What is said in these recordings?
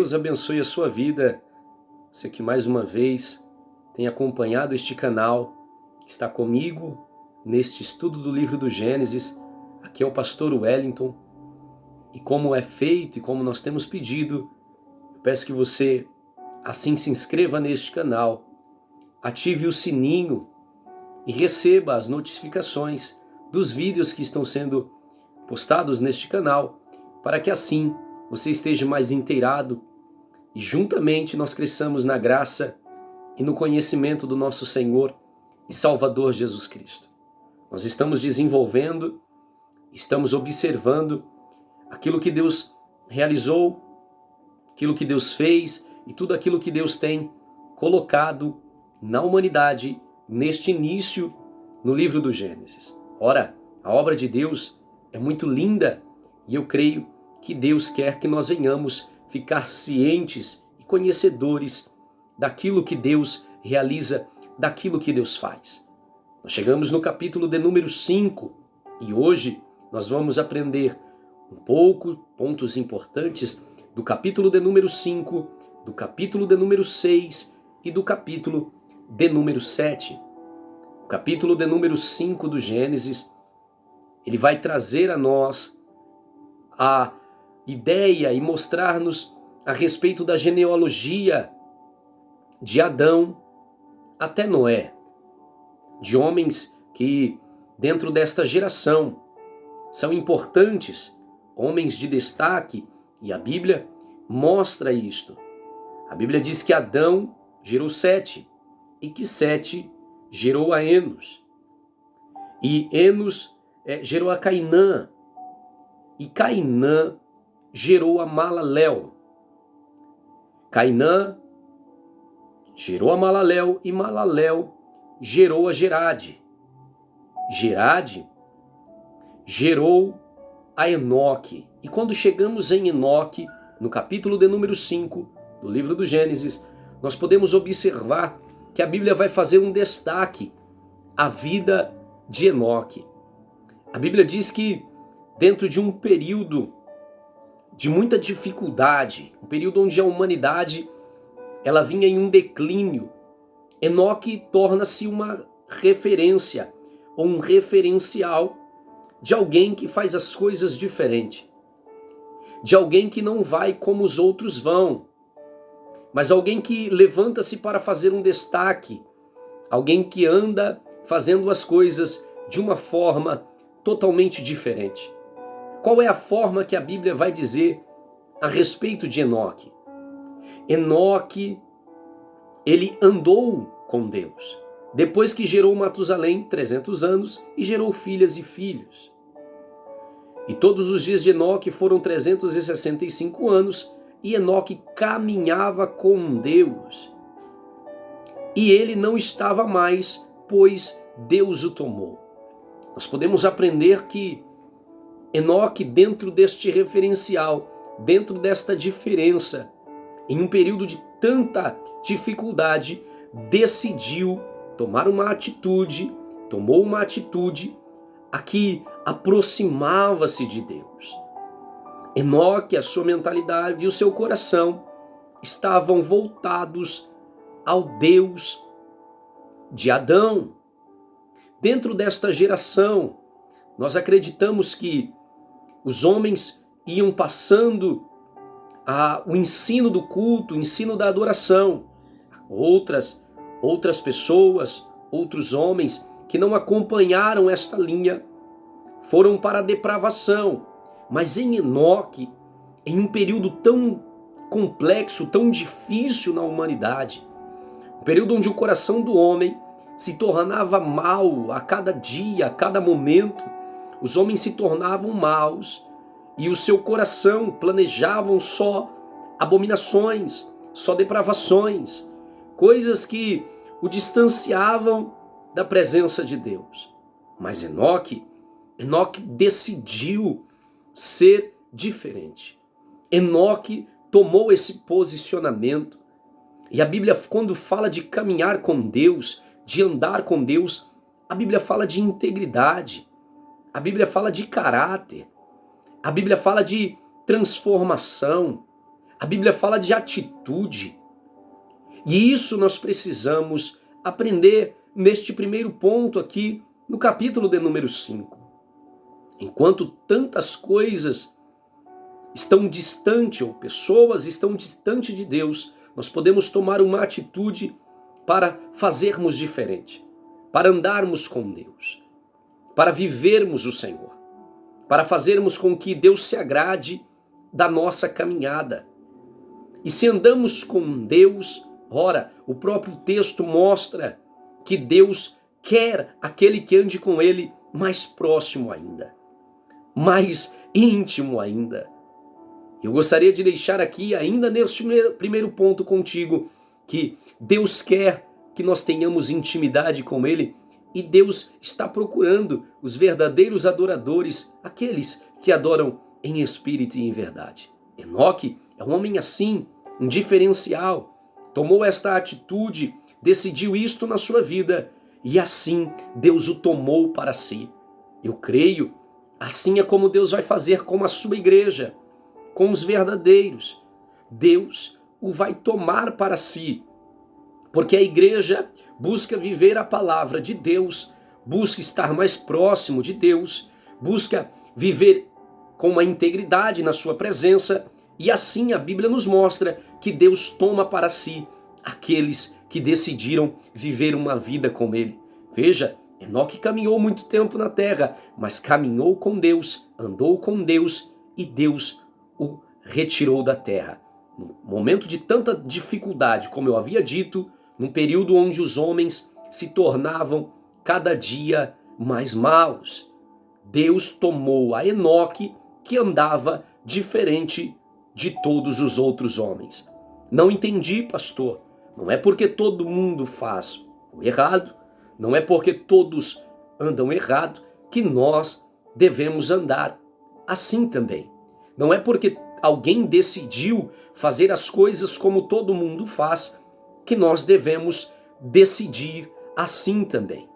Deus abençoe a sua vida. Você que mais uma vez tem acompanhado este canal, está comigo neste estudo do livro do Gênesis. Aqui é o pastor Wellington. E como é feito e como nós temos pedido, eu peço que você assim se inscreva neste canal, ative o sininho e receba as notificações dos vídeos que estão sendo postados neste canal, para que assim você esteja mais inteirado e juntamente nós cresçamos na graça e no conhecimento do nosso Senhor e Salvador Jesus Cristo. Nós estamos desenvolvendo, estamos observando aquilo que Deus realizou, aquilo que Deus fez e tudo aquilo que Deus tem colocado na humanidade neste início no livro do Gênesis. Ora, a obra de Deus é muito linda e eu creio que Deus quer que nós venhamos ficar cientes e conhecedores daquilo que Deus realiza, daquilo que Deus faz. Nós chegamos no capítulo de número 5 e hoje nós vamos aprender um pouco, pontos importantes do capítulo de número 5, do capítulo de número 6 e do capítulo de número 7. O capítulo de número 5 do Gênesis, ele vai trazer a nós a ideia e mostrar-nos a respeito da genealogia de Adão até Noé, de homens que dentro desta geração são importantes, homens de destaque, e a Bíblia mostra isto. A Bíblia diz que Adão gerou Sete e que Sete gerou a Enos, e Enos gerou a Cainã, e Cainã gerou a Malalel. Cainã gerou a Malalel e Malalel gerou a Gerade. Gerade gerou a Enoque. E quando chegamos em Enoque, no capítulo de número 5 do livro do Gênesis, nós podemos observar que a Bíblia vai fazer um destaque à vida de Enoque. A Bíblia diz que dentro de um período de muita dificuldade, um período onde a humanidade ela vinha em um declínio, Enoque torna-se uma referência ou um referencial de alguém que faz as coisas diferente, de alguém que não vai como os outros vão, mas alguém que levanta-se para fazer um destaque, alguém que anda fazendo as coisas de uma forma totalmente diferente. Qual é a forma que a Bíblia vai dizer a respeito de Enoque? Enoque, ele andou com Deus. Depois que gerou Matusalém, 300 anos, e gerou filhas e filhos. E todos os dias de Enoque foram 365 anos, e Enoque caminhava com Deus. E ele não estava mais, pois Deus o tomou. Nós podemos aprender que Enoque, dentro deste referencial, dentro desta diferença, em um período de tanta dificuldade, decidiu tomar uma atitude, tomou uma atitude a que aproximava-se de Deus. Enoque, a sua mentalidade e o seu coração estavam voltados ao Deus de Adão. Dentro desta geração, nós acreditamos que os homens iam passando o ensino do culto, o ensino da adoração. Outras pessoas, outros homens que não acompanharam esta linha foram para a depravação. Mas em Enoque, em um período tão complexo, tão difícil na humanidade, um período onde o coração do homem se tornava mau a cada dia, a cada momento, os homens se tornavam maus e o seu coração planejavam só abominações, só depravações, coisas que o distanciavam da presença de Deus. Mas Enoque decidiu ser diferente. Enoque tomou esse posicionamento. E a Bíblia, quando fala de caminhar com Deus, de andar com Deus, a Bíblia fala de integridade. A Bíblia fala de caráter. A Bíblia fala de transformação. A Bíblia fala de atitude. E isso nós precisamos aprender neste primeiro ponto aqui no capítulo de número 5. Enquanto tantas coisas estão distantes, ou pessoas estão distantes de Deus, nós podemos tomar uma atitude para fazermos diferente, para andarmos com Deus, para vivermos o Senhor, para fazermos com que Deus se agrade da nossa caminhada. E se andamos com Deus, ora, o próprio texto mostra que Deus quer aquele que ande com Ele mais próximo ainda, mais íntimo ainda. Eu gostaria de deixar aqui, ainda neste primeiro ponto contigo, que Deus quer que nós tenhamos intimidade com Ele e Deus está procurando os verdadeiros adoradores, aqueles que adoram em espírito e em verdade. Enoque é um homem assim, um diferencial, tomou esta atitude, decidiu isto na sua vida e assim Deus o tomou para si. Eu creio, assim é como Deus vai fazer com a sua igreja, com os verdadeiros. Deus o vai tomar para si, porque a igreja busca viver a palavra de Deus, busca estar mais próximo de Deus, busca viver com uma integridade na sua presença, e assim a Bíblia nos mostra que Deus toma para si aqueles que decidiram viver uma vida com Ele. Veja, Enoque caminhou muito tempo na terra, mas caminhou com Deus, andou com Deus e Deus o retirou da terra. No momento de tanta dificuldade, como eu havia dito, num período onde os homens se tornavam cada dia mais maus, Deus tomou a Enoque, que andava diferente de todos os outros homens. Não entendi, pastor. Não é porque todo mundo faz o errado, não é porque todos andam errado, que nós devemos andar assim também. Não é porque alguém decidiu fazer as coisas como todo mundo faz, que nós devemos decidir assim também.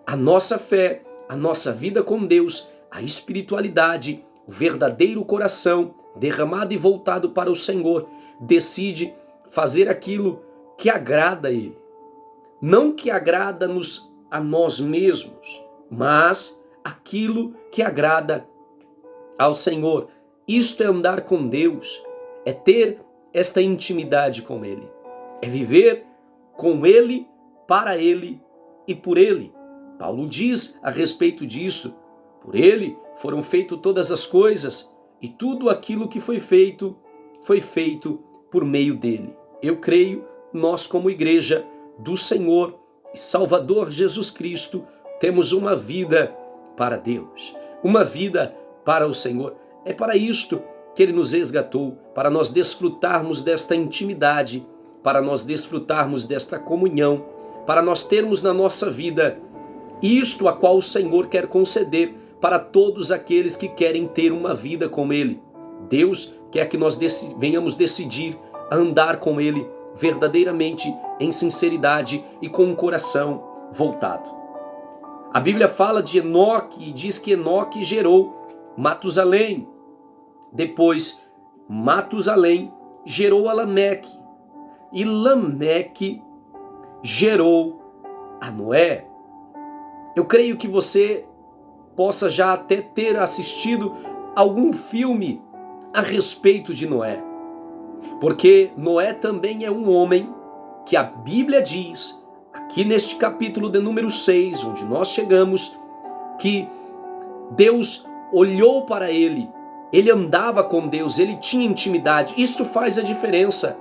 A nossa fé, a nossa vida com Deus, a espiritualidade, o verdadeiro coração derramado e voltado para o Senhor, decide fazer aquilo que agrada a Ele. Não que agrada-nos a nós mesmos, mas aquilo que agrada ao Senhor. Isto é andar com Deus, é ter esta intimidade com Ele, é viver com Ele, para Ele e por Ele. Paulo diz a respeito disso: por Ele foram feitas todas as coisas, e tudo aquilo que foi feito por meio dele. Eu creio, nós como igreja do Senhor e Salvador Jesus Cristo, temos uma vida para Deus, uma vida para o Senhor. É para isto que Ele nos resgatou, para nós desfrutarmos desta intimidade, para nós desfrutarmos desta comunhão, para nós termos na nossa vida isto a qual o Senhor quer conceder para todos aqueles que querem ter uma vida com Ele. Deus quer que nós venhamos decidir andar com Ele verdadeiramente, em sinceridade e com um coração voltado. A Bíblia fala de Enoque e diz que Enoque gerou Matusalém. Depois, Matusalém gerou a Lameque. E Lameque gerou a Noé. Eu creio que você possa já até ter assistido algum filme a respeito de Noé. Porque Noé também é um homem que a Bíblia diz, aqui neste capítulo de número 6, onde nós chegamos, que Deus olhou para ele andava com Deus, ele tinha intimidade. Isto faz a diferença.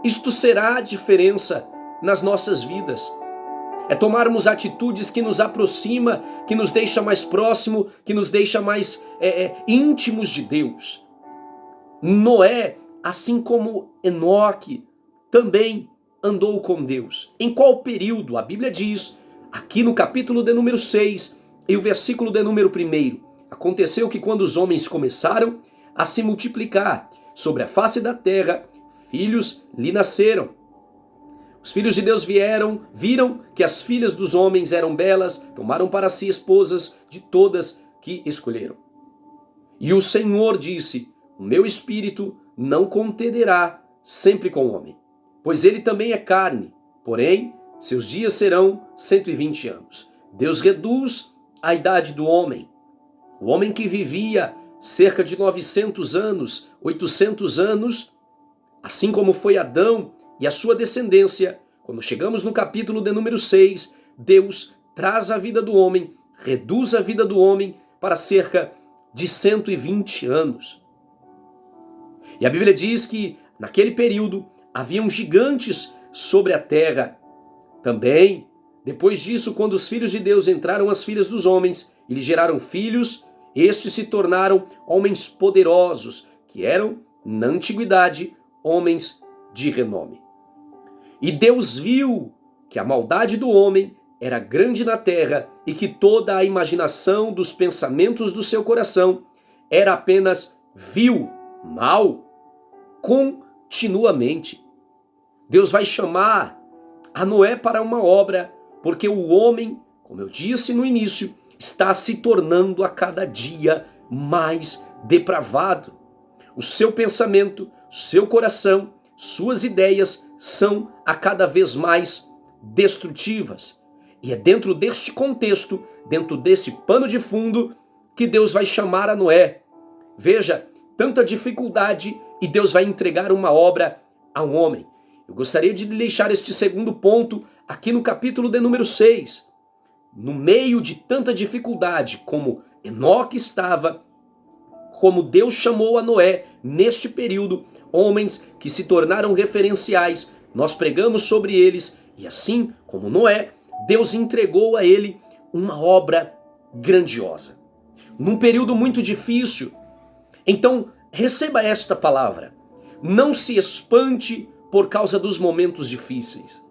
Isto será a diferença nas nossas vidas. É tomarmos atitudes que nos aproxima, que nos deixa mais próximo, que nos deixa mais íntimos de Deus. Noé, assim como Enoque, também andou com Deus. Em qual período? A Bíblia diz, aqui no capítulo de número 6, e o versículo de número 1, aconteceu que quando os homens começaram a se multiplicar sobre a face da terra, filhos lhe nasceram. Os filhos de Deus viram que as filhas dos homens eram belas, tomaram para si esposas de todas que escolheram. E o Senhor disse, o meu espírito não contenderá sempre com o homem, pois ele também é carne, porém seus dias serão 120 anos. Deus reduz a idade do homem. O homem que vivia cerca de 900 anos, 800 anos, assim como foi Adão e a sua descendência, quando chegamos no capítulo de número 6, Deus traz a vida do homem, reduz a vida do homem para cerca de 120 anos. E a Bíblia diz que naquele período haviam gigantes sobre a terra. Também, depois disso, quando os filhos de Deus entraram as filhas dos homens e lhe geraram filhos, estes se tornaram homens poderosos, que eram, na antiguidade, homens de renome. E Deus viu que a maldade do homem era grande na terra e que toda a imaginação dos pensamentos do seu coração era apenas vil, mal, continuamente. Deus vai chamar a Noé para uma obra, porque o homem, como eu disse no início, está se tornando a cada dia mais depravado. O seu pensamento, seu coração, suas ideias são a cada vez mais destrutivas. E é dentro deste contexto, dentro desse pano de fundo, que Deus vai chamar a Noé. Veja, tanta dificuldade e Deus vai entregar uma obra a um homem. Eu gostaria de deixar este segundo ponto aqui no capítulo de número 6. No meio de tanta dificuldade, como Enoque estava, como Deus chamou a Noé neste período, homens que se tornaram referenciais, nós pregamos sobre eles, e assim como Noé, Deus entregou a ele uma obra grandiosa. Num período muito difícil. Então, receba esta palavra. Não se espante por causa dos momentos difíceis.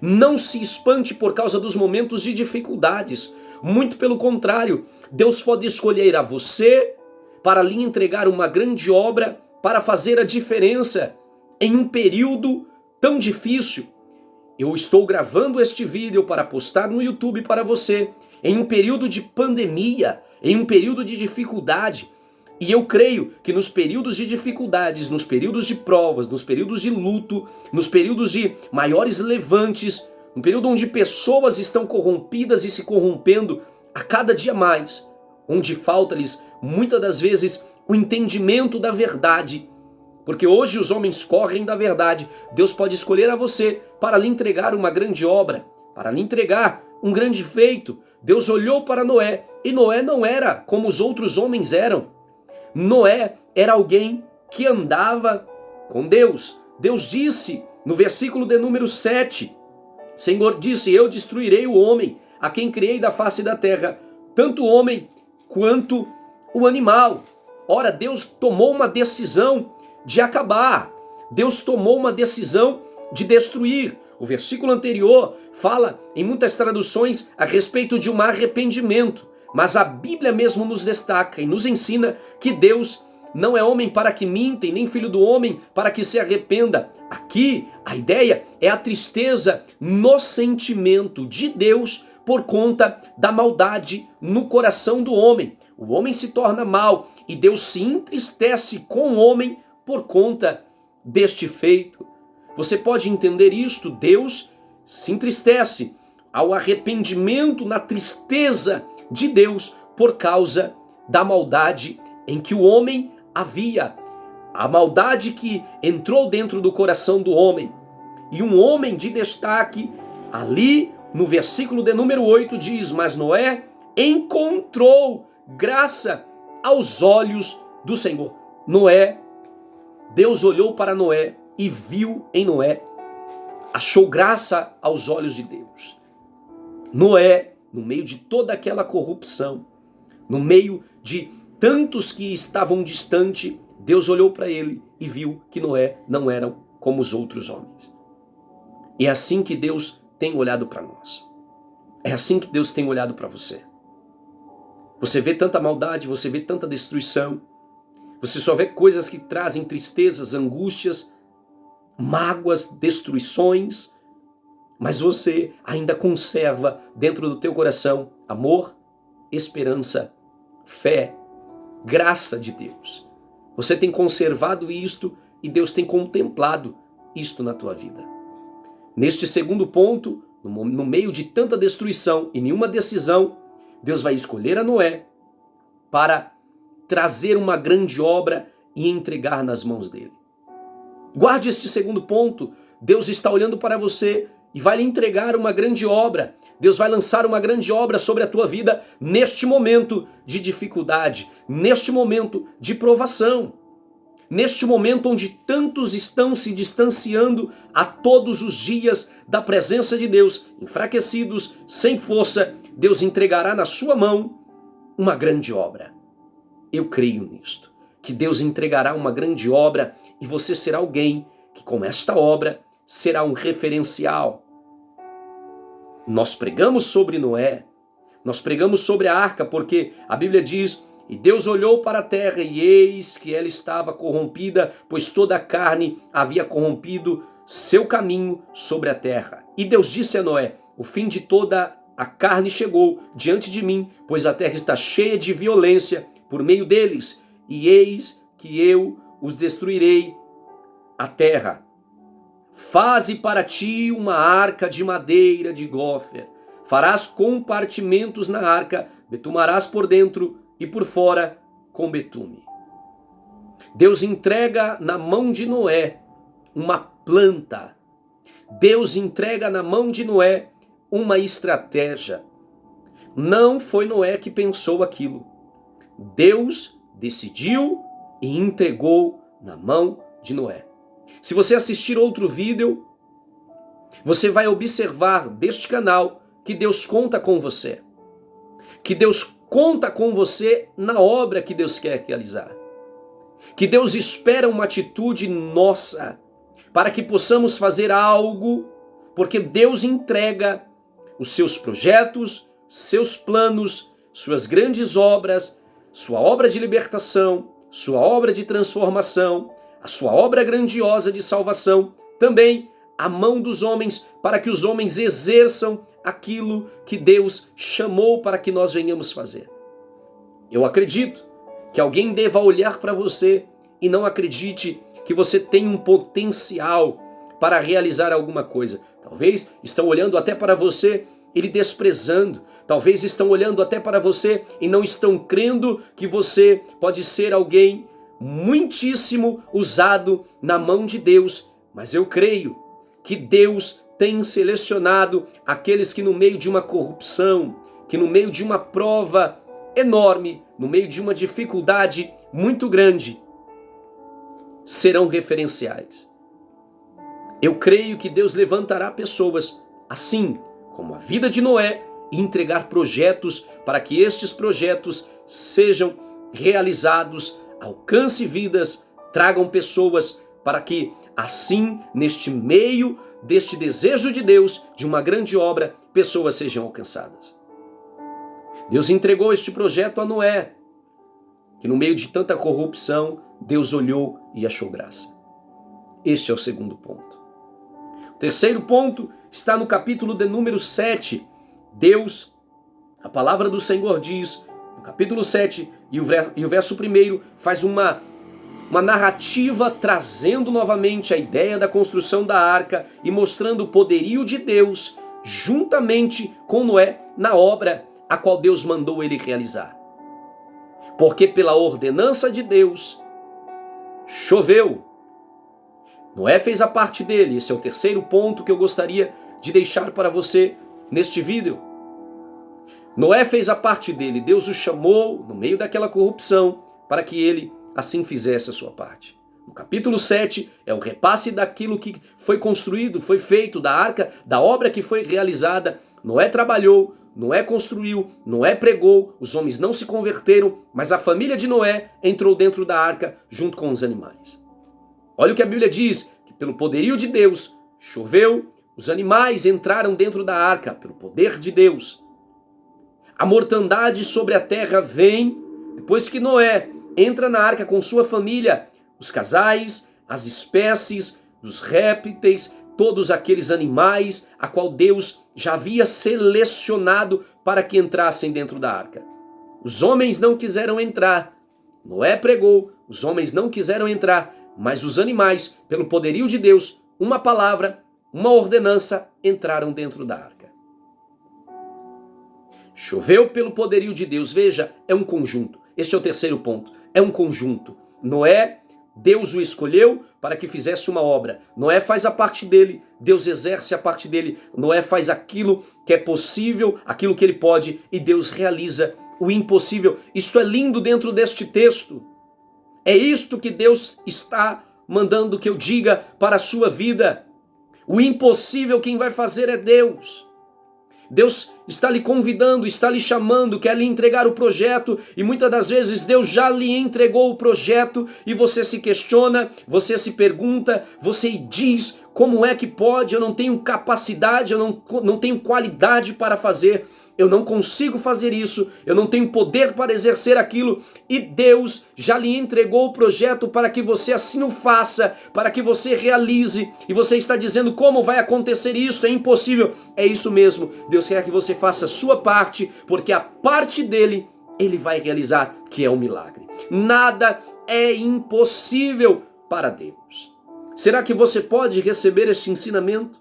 Não se espante por causa dos momentos de dificuldades. Muito pelo contrário, Deus pode escolher a você para lhe entregar uma grande obra, para fazer a diferença em um período tão difícil. Eu estou gravando este vídeo para postar no YouTube para você, em um período de pandemia, em um período de dificuldade. E eu creio que nos períodos de dificuldades, nos períodos de provas, nos períodos de luto, nos períodos de maiores levantes, no período onde pessoas estão corrompidas e se corrompendo a cada dia mais, onde falta-lhes muitas das vezes o entendimento da verdade, porque hoje os homens correm da verdade. Deus pode escolher a você para lhe entregar uma grande obra, para lhe entregar um grande feito. Deus olhou para Noé, e Noé não era como os outros homens eram. Noé era alguém que andava com Deus. Deus disse no versículo de número 7, Senhor disse, eu destruirei o homem, a quem criei da face da terra, tanto o homem quanto o animal. Ora, Deus tomou uma decisão de acabar. Deus tomou uma decisão de destruir. O versículo anterior fala, em muitas traduções, a respeito de um arrependimento. Mas a Bíblia mesmo nos destaca e nos ensina que Deus não é homem para que minta, e nem filho do homem para que se arrependa. Aqui, a ideia é a tristeza no sentimento de Deus por conta da maldade no coração do homem. O homem se torna mau e Deus se entristece com o homem por conta deste feito. Você pode entender isto? Deus se entristece ao arrependimento, na tristeza de Deus por causa da maldade em que o homem havia. A maldade que entrou dentro do coração do homem. E um homem de destaque ali no versículo de número 8 diz, mas Noé encontrou graça aos olhos do Senhor. Noé, Deus olhou para Noé e viu em Noé, achou graça aos olhos de Deus. Noé, no meio de toda aquela corrupção, no meio de tantos que estavam distante, Deus olhou para ele e viu que Noé não era como os outros homens. E é assim que Deus tem olhado para nós. É assim que Deus tem olhado para você. Você vê tanta maldade, você vê tanta destruição, você só vê coisas que trazem tristezas, angústias, mágoas, destruições, mas você ainda conserva dentro do teu coração amor, esperança, fé, graça de Deus. Você tem conservado isto e Deus tem contemplado isto na tua vida. Neste segundo ponto, no meio de tanta destruição e nenhuma decisão, Deus vai escolher a Noé para trazer uma grande obra e entregar nas mãos dele. Guarde este segundo ponto. Deus está olhando para você e vai lhe entregar uma grande obra. Deus vai lançar uma grande obra sobre a tua vida neste momento de dificuldade, neste momento de provação, neste momento onde tantos estão se distanciando a todos os dias da presença de Deus, enfraquecidos, sem força. Deus entregará na sua mão uma grande obra. Eu creio nisto, que Deus entregará uma grande obra e você será alguém que com esta obra será um referencial. Nós pregamos sobre Noé, nós pregamos sobre a arca, porque a Bíblia diz: e Deus olhou para a terra e eis que ela estava corrompida, pois toda a carne havia corrompido seu caminho sobre a terra. E Deus disse a Noé: o fim de toda a carne chegou diante de mim, pois a terra está cheia de violência por meio deles, e eis que eu os destruirei a terra. Faze para ti uma arca de madeira de gófer, farás compartimentos na arca, betumarás por dentro e por fora com betume. Deus entrega na mão de Noé uma planta. Deus entrega na mão de Noé uma estratégia. Não foi Noé que pensou aquilo. Deus decidiu e entregou na mão de Noé. Se você assistir outro vídeo, você vai observar deste canal que Deus conta com você. Que Deus conta com você na obra que Deus quer realizar. Que Deus espera uma atitude nossa para que possamos fazer algo, porque Deus entrega os seus projetos, seus planos, suas grandes obras, sua obra de libertação, sua obra de transformação, a sua obra grandiosa de salvação, também à mão dos homens, para que os homens exerçam aquilo que Deus chamou para que nós venhamos fazer. Eu acredito que alguém deva olhar para você e não acredite que você tem um potencial para realizar alguma coisa. Talvez estão olhando até para você e lhe desprezando. Talvez estão olhando até para você e não estão crendo que você pode ser alguém muitíssimo usado na mão de Deus. Mas eu creio que Deus tem selecionado aqueles que no meio de uma corrupção, que no meio de uma prova enorme, no meio de uma dificuldade muito grande, serão referenciais. Eu creio que Deus levantará pessoas assim como a vida de Noé e entregar projetos para que estes projetos sejam realizados, alcance vidas, tragam pessoas para que assim, neste meio deste desejo de Deus, de uma grande obra, pessoas sejam alcançadas. Deus entregou este projeto a Noé, que no meio de tanta corrupção, Deus olhou e achou graça. Este é o segundo ponto. O terceiro ponto está no capítulo de número 7. Deus, a palavra do Senhor diz, no capítulo 7 e o verso 1, faz uma narrativa trazendo novamente a ideia da construção da arca e mostrando o poderio de Deus juntamente com Noé na obra a qual Deus mandou ele realizar. Porque pela ordenança de Deus, choveu. Noé fez a parte dele. Esse é o terceiro ponto que eu gostaria de deixar para você neste vídeo. Noé fez a parte dele. Deus o chamou no meio daquela corrupção para que ele assim fizesse a sua parte. No capítulo 7 é o repasse daquilo que foi construído, foi feito, da arca, da obra que foi realizada. Noé trabalhou, Noé construiu, Noé pregou, os homens não se converteram, mas a família de Noé entrou dentro da arca junto com os animais. Olha o que a Bíblia diz, que pelo poderio de Deus choveu, os animais entraram dentro da arca, pelo poder de Deus. A mortandade sobre a terra vem depois que Noé entra na arca com sua família, os casais, as espécies, os répteis, todos aqueles animais a qual Deus já havia selecionado para que entrassem dentro da arca. Os homens não quiseram entrar. Noé pregou, os homens não quiseram entrar. mas os animais, pelo poderio de Deus, uma palavra, uma ordenança, entraram dentro da arca. Choveu pelo poderio de Deus. Veja, é um conjunto. Este é o terceiro ponto. É um conjunto. Noé, Deus o escolheu para que fizesse uma obra. Noé faz a parte dele, Deus exerce a parte dele. Noé faz aquilo que é possível, aquilo que ele pode, e Deus realiza o impossível. Isto é lindo dentro deste texto. É isto que Deus está mandando que eu diga para a sua vida. O impossível quem vai fazer é Deus. Deus está lhe convidando, está lhe chamando, quer lhe entregar o projeto, e muitas das vezes Deus já lhe entregou o projeto e você se questiona, você se pergunta, você diz: como é que pode? Eu não tenho capacidade, eu não tenho qualidade para fazer, eu não consigo fazer isso, eu não tenho poder para exercer aquilo, e Deus já lhe entregou o projeto para que você assim o faça, para que você realize, e você está dizendo: como vai acontecer isso? É impossível. É isso mesmo, Deus quer que você faça a sua parte, porque a parte dele, ele vai realizar, que é o milagre. Nada é impossível para Deus. Será que você pode receber este ensinamento?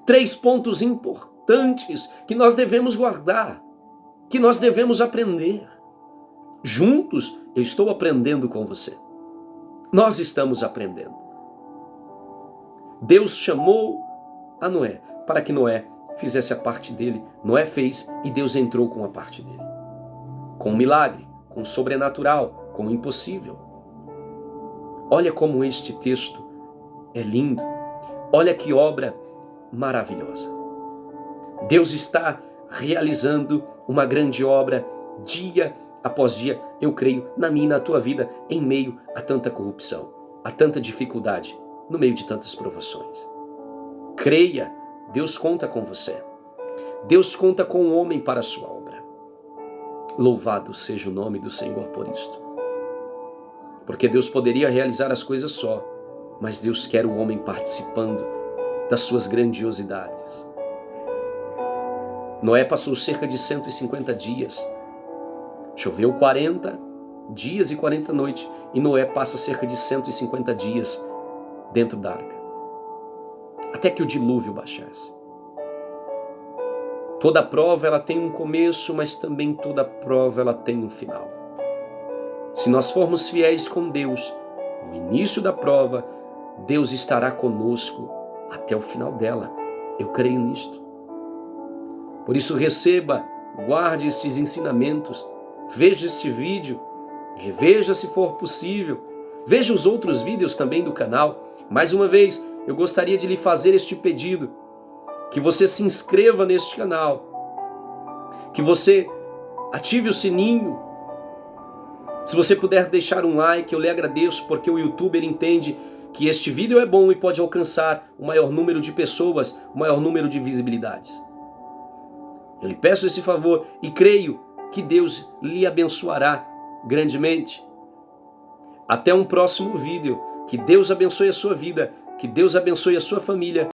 3 pontos importantes que nós devemos guardar, que nós devemos aprender. Juntos, eu estou aprendendo com você. Nós estamos aprendendo. Deus chamou a Noé para que Noé fizesse a parte dele. Noé fez e Deus entrou com a parte dele. Com o milagre, com o sobrenatural, com o impossível. Olha como este texto é lindo. Olha que obra maravilhosa. Deus está realizando uma grande obra dia após dia, eu creio, na minha e na tua vida, em meio a tanta corrupção, a tanta dificuldade, no meio de tantas provações. Creia, Deus conta com você. Deus conta com o homem para a sua obra. Louvado seja o nome do Senhor por isto. Porque Deus poderia realizar as coisas só, mas Deus quer o homem participando das suas grandiosidades. Noé passou cerca de 150 dias. Choveu 40 dias e 40 noites, e Noé passa cerca de 150 dias dentro da arca, até que o dilúvio baixasse. Toda prova ela tem um começo, mas também toda prova ela tem um final. Se nós formos fiéis com Deus, no início da prova, Deus estará conosco até o final dela. Eu creio nisto. Por isso receba, guarde estes ensinamentos, veja este vídeo, reveja se for possível, veja os outros vídeos também do canal. Mais uma vez, eu gostaria de lhe fazer este pedido, que você se inscreva neste canal, que você ative o sininho. Se você puder deixar um like, eu lhe agradeço, porque o YouTube ele entende que este vídeo é bom e pode alcançar o maior número de pessoas, o maior número de visibilidades. Eu lhe peço esse favor e creio que Deus lhe abençoará grandemente. Até um próximo vídeo. Que Deus abençoe a sua vida, que Deus abençoe a sua família.